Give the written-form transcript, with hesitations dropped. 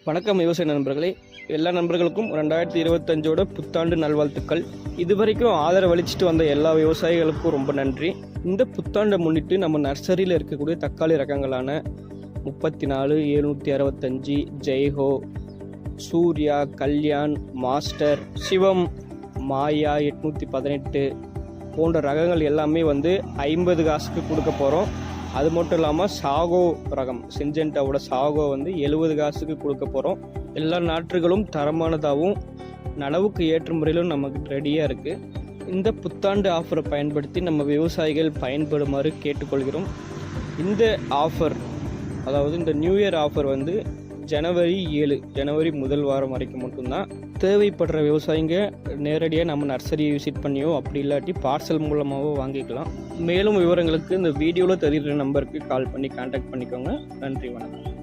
வணக்கம் விவசாய நண்பர்களே, எல்லா நண்பர்களுக்கும் 2025ஓட புத்தாண்டு நல்வாழ்த்துக்கள். இதுவரைக்கும் ஆதரவளிச்சுட்டு வந்த எல்லா விவசாயிகளுக்கும் ரொம்ப நன்றி. இந்த புத்தாண்டை முன்னிட்டு நம்ம நர்சரியில் இருக்கக்கூடிய தக்காளி ரகங்களான 34, 765, ஜெய்ஹோ, சூர்யா, கல்யாண், மாஸ்டர், சிவம், மாயா, 818 போன்ற ரகங்கள் எல்லாமே 50 காசுக்கு கொடுக்க போகிறோம். அது மட்டும் இல்லாமல் சாகோ ரகம் சிஞ்சென்டாவோட சாகோ 70 காசுக்கு கொடுக்க போகிறோம். எல்லா நாற்றுகளும் தரமானதாகவும் நடவுக்கு ஏற்ற முறையிலும் நமக்கு ரெடியாக இருக்குது. இந்த புத்தாண்டு ஆஃபரை பயன்படுத்தி நம்ம விவசாயிகள் பயன்படுமாறு கேட்டுக்கொள்கிறோம். இந்த ஆஃபர், அதாவது இந்த நியூ இயர் ஆஃபர் ஜனவரி முதல் வாரம் வரைக்கும் மட்டும்தான். தேவைப்படுற விவசாயிங்க நேரடியாக நம்ம நர்சரியை விசிட் பண்ணியோ அப்படி இல்லாட்டி பார்சல் மூலமாகவோ வாங்கிக்கலாம். மேலும் விவரங்களுக்கு இந்த வீடியோவில் தெரிகிற நம்பருக்கு கால் பண்ணி கான்டாக்ட் பண்ணிக்கோங்க. நன்றி, வணக்கம்.